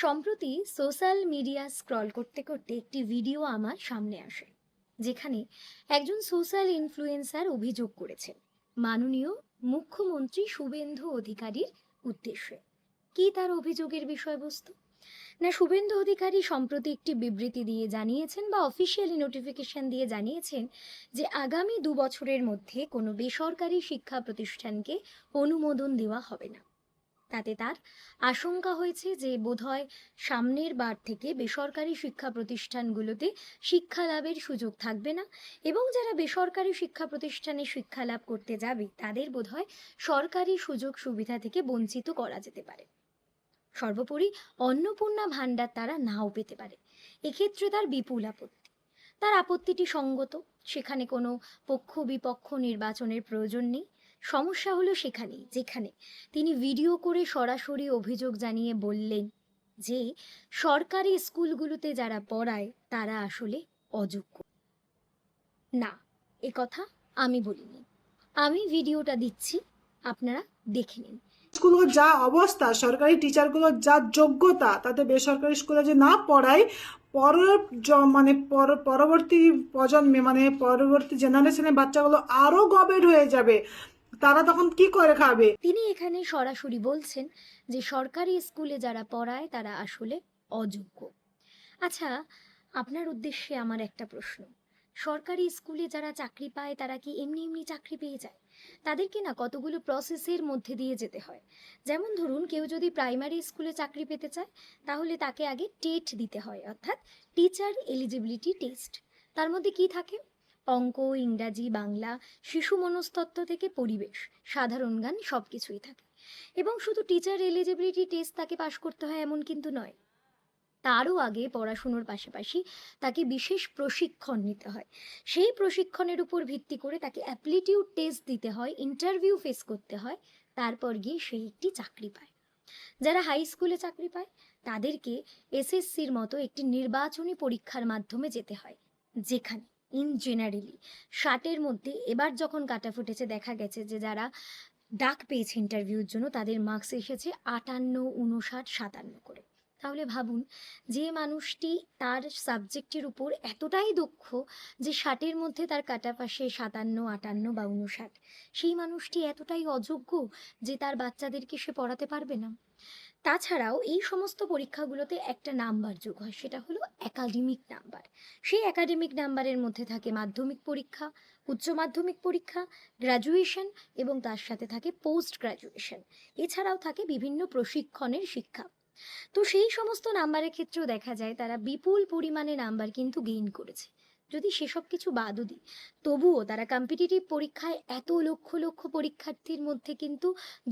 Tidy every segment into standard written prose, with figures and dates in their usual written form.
সম্প্রতি social media scroll করতে করতে একটি ভিডিও আমার সামনে আসে, যেখানে একজন সোশ্যাল ইনফ্লুয়েন্সার অভিযোগ করেছেন মাননীয় মুখ্যমন্ত্রী শুভেন্দু অধিকারীর উদ্দেশ্যে। কি তার অভিযোগের বিষয়বস্তু? না, শুভেন্দু অধিকারী সম্প্রতি একটি বিবৃতি দিয়ে জানিয়েছেন বা অফিসিয়ালি নোটিফিকেশন দিয়ে জানিয়েছেন যে আগামী 2 বছরের মধ্যে কোনো বেসরকারি শিক্ষা প্রতিষ্ঠানকে অনুমোদন দেওয়া হবে না। তাতে তার আশঙ্কা হয়েছে যে বোধহয় সামনের বার থেকে বেসরকারি শিক্ষা প্রতিষ্ঠানগুলোতে শিক্ষা লাভের সুযোগ থাকবে না, এবং যারা বেসরকারি শিক্ষা প্রতিষ্ঠানে শিক্ষা লাভ করতে যাবে তাদের বোধহয় সরকারি সুযোগ সুবিধা থেকে বঞ্চিত করা যেতে পারে। সর্বোপরি অন্নপূর্ণা ভাণ্ডার তারা নাও পেতে পারে। এক্ষেত্রে তার বিপুল আপত্তি। তার আপত্তিটি সঙ্গত, সেখানে কোনো পক্ষ বিপক্ষ নির্বাচনের প্রয়োজন নেই। সমস্যা হলো সেখানেই, যেখানে তিনি ভিডিও করে সরাসরি অভিযোগ জানিয়ে বললেন যে সরকারি স্কুলগুলোতে যারা পড়ায় তারা আসলে অযোগ্য। না, এ কথা আমি বলিনি। আমি ভিডিওটা দিচ্ছি, আপনারা দেখে নিন। স্কুলগুলোর যা অবস্থা, সরকারি টিচারগুলোর যা যোগ্যতা, তাতে বেসরকারি স্কুলে যে না পড়ায় পরবর্তী প্রজন্মে, পরবর্তী জেনারেশনের বাচ্চাগুলো আরো গবেট হয়ে যাবে। তারা তখন কি করে খাবে? তিনি এখানে সরাসরি বলছেন যে সরকারি স্কুলে যারা পড়ায় তারা আসলে অযোগ্য। আচ্ছা, আপনার উদ্দেশ্যে আমার একটা প্রশ্ন। সরকারি স্কুলে যারা চাকরি পায় তারা কি এমনি এমনি চাকরি পেয়ে যায়? তাদেরকে না কতগুলো প্রসেসের মধ্যে দিয়ে যেতে হয়। যেমন ধরুন, কেউ যদি প্রাইমারি স্কুলে চাকরি পেতে চায় তাহলে তাকে আগে টেট দিতে হয়, অর্থাৎ টিচার এলিজিবিলিটি টেস্ট। তার মধ্যে কি থাকে? অঙ্ক, ইংরাজি, বাংলা, শিশু মনস্তত্ত্ব থেকে পরিবেশ, সাধারণ জ্ঞান সব কিছুই থাকে। এবং শুধু টিচার এলিজিবিলিটি টেস্ট তাকে পাশ করতে হয় এমন কিন্তু নয়। তারও আগে পড়াশুনোর পাশাপাশি তাকে বিশেষ প্রশিক্ষণ নিতে হয়। সেই প্রশিক্ষণের উপর ভিত্তি করে তাকে অ্যাপলিটিউড টেস্ট দিতে হয়, ইন্টারভিউ ফেস করতে হয়, তারপর গিয়ে সে একটি চাকরি পায়। যারা হাই স্কুলে চাকরি পায় তাদেরকে এসএসসির মতো একটি নির্বাচনী পরীক্ষার মাধ্যমে যেতে হয়, যেখানে ইন জেনারেলি 60-এর মধ্যে, এবার যখন কাটা ফুটেছে দেখা গেছে যে যারা ডাক পেয়েছে ইন্টারভিউর জন্য তাদের মার্কস এসেছে 58, 59, 57 করে। তাহলে ভাবুন, যে মানুষটি তার সাবজেক্টের উপর এতটাই দক্ষ যে 60-এর মধ্যে তার কাটা পাশে 57, 58 বা 59, সেই মানুষটি এতটাই অযোগ্য যে তার বাচ্চাদেরকে সে পড়াতে পারবে না। তাছাড়াও এই সমস্ত পরীক্ষাগুলোতে একটা নাম্বার যোগ হয়, সেটা হলো একাডেমিক নাম্বার। সেই একাডেমিক নাম্বারের মধ্যে থাকে মাধ্যমিক পরীক্ষা, উচ্চ মাধ্যমিক পরীক্ষা, গ্র্যাজুয়েশন, এবং তার সাথে থাকে পোস্ট গ্র্যাজুয়েশন। এছাড়াও থাকে বিভিন্ন প্রশিক্ষণের শিক্ষা। তো সেই সমস্ত নাম্বারের ক্ষেত্রেও দেখা যায় তারা বিপুল পরিমাণে নাম্বার কিন্তু গেইন করেছে। যদি সেসব কিছু বাদও দিই, তবুও তারা কম্পিটিটিভ পরীক্ষায় এত লক্ষ লক্ষ পরীক্ষার্থীর মধ্যে কিন্তু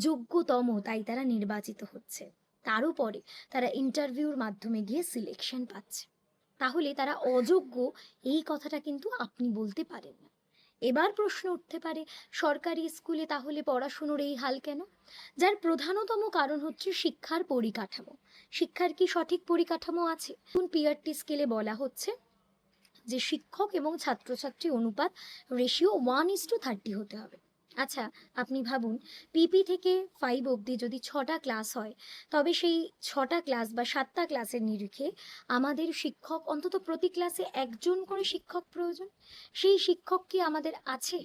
যোগ্যতম, তাই তারা নির্বাচিত হচ্ছে। তারও পরে তারা ইন্টারভিউর মাধ্যমে গিয়ে সিলেকশন পাচ্ছে। তাহলে তারা অযোগ্য, এই কথাটা কিন্তু আপনি বলতে পারেন না। এবার প্রশ্ন উঠতে পারে, সরকারি স্কুলে তাহলে পড়াশুনোর এই হাল কেন? যার প্রধানতম কারণ হচ্ছে শিক্ষার পরিকাঠামো। শিক্ষার কি সঠিক পরিকাঠামো আছে? পিআরটি স্কেলে বলা হচ্ছে যে শিক্ষক এবং ছাত্রছাত্রী অনুপাত রেশিও 1:30 হতে হবে। আচ্ছা, আপনি ভাবুন, পিপি থেকে 5 অবধি যদি 6টা ক্লাস হয়, তবে সেই 6টা ক্লাস বা 7টা ক্লাসের নিরিখে আমাদের শিক্ষক, অন্তত প্রতি ক্লাসে একজন করে শিক্ষক প্রয়োজন। সেই শিক্ষক কি আমাদের আছে?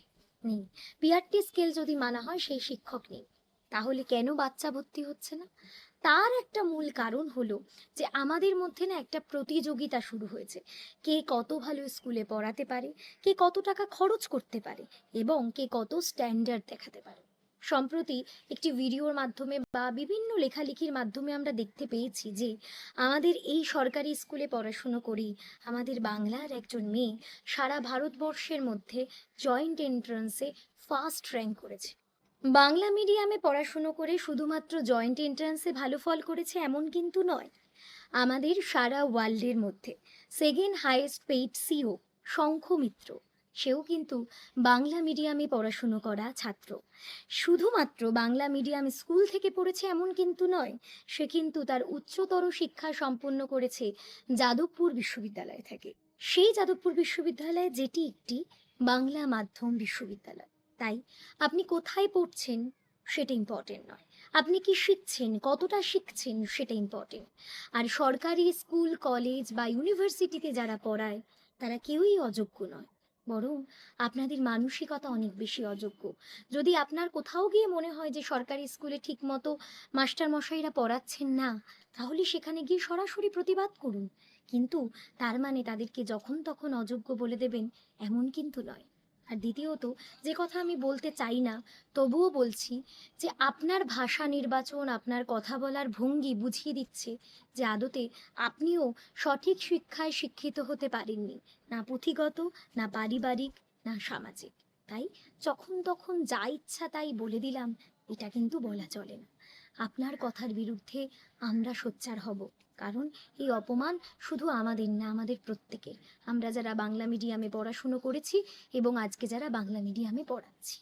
নেই। পিআরটি স্কেল যদি মানা হয় সেই শিক্ষক নেই। তাহলে কেন বাচ্চা ভর্তি হচ্ছে না? তার একটা মূল কারণ হলো যে আমাদের মধ্যে না একটা প্রতিযোগিতা শুরু হয়েছে। কে কত ভালো স্কুলে পড়াতে পারে, কে কত টাকা খরচ করতে পারে, এবং কে কত স্ট্যান্ডার্ড দেখাতে পারে। সম্প্রতি একটি ভিডিওর মাধ্যমে বা বিভিন্ন লেখালেখির মাধ্যমে আমরা দেখতে পেয়েছি যে আমাদের এই সরকারি স্কুলে পড়াশুনো করেই আমাদের বাংলার একজন মেয়ে সারা ভারতবর্ষের মধ্যে জয়েন্ট এন্ট্রান্সে ফার্স্ট র্যাঙ্ক করেছে। বাংলা মিডিয়ামে পড়াশুনো করে শুধুমাত্র জয়েন্ট এন্ট্রান্সে ভালো ফল করেছে এমন কিন্তু নয়। আমাদের সারা ওয়ার্ল্ডের মধ্যে সেকেন্ড হাইয়েস্ট পেইড সিও শঙ্খ মিত্র, সেও কিন্তু বাংলা মিডিয়ামে পড়াশুনো করা ছাত্র। শুধুমাত্র বাংলা মিডিয়াম স্কুল থেকে পড়েছে এমন কিন্তু নয়, সে কিন্তু তার উচ্চতর শিক্ষা সম্পন্ন করেছে যাদবপুর বিশ্ববিদ্যালয় থেকে। সেই যাদবপুর বিশ্ববিদ্যালয় যেটি একটি বাংলা মাধ্যম বিশ্ববিদ্যালয়। তাই আপনি কোথায় পড়ছেন সেটা ইম্পর্টেন্ট নয়, আপনি কি শিখছেন, কতটা শিখছেন সেটা ইম্পর্টেন্ট। আর সরকারি স্কুল, কলেজ বা ইউনিভার্সিটিতে যারা পড়ায় তারা কেউই অযোগ্য নয়। বরং আপনাদের মানসিকতা অনেক বেশি অযোগ্য। যদি আপনার কোথাও গিয়ে মনে হয় যে সরকারি স্কুলে ঠিকমতো মাস্টার মশাইরা পড়াচ্ছেন না, তাহলে সেখানে গিয়ে সরাসরি প্রতিবাদ করুন। কিন্তু তার মানে তাদেরকে যখন তখন অযোগ্য বলে দেবেন এমন কিন্তু নয়। আর দ্বিতীয়ত, যে কথা আমি বলতে চাই না তবুও বলছি, যে আপনার ভাষা নির্বাচন, আপনার কথা বলার ভঙ্গি বুঝিয়ে দিচ্ছে যে আদতে আপনিও সঠিক শিক্ষায় শিক্ষিত হতে পারেননি, না পুঁথিগত, না পারিবারিক, না সামাজিক। তাই যখন তখন যা ইচ্ছা তাই বলে দিলাম, এটা কিন্তু বলা চলে না। আপনার কথার বিরুদ্ধে আমরা সোচ্চার হব, কারণ এই অপমান শুধু আমাদের না, আমাদের প্রত্যেকের। আমরা যারা বাংলা মিডিয়ামে পড়াশুনো করেছি এবং আজকে যারা বাংলা মিডিয়ামে পড়াচ্ছি।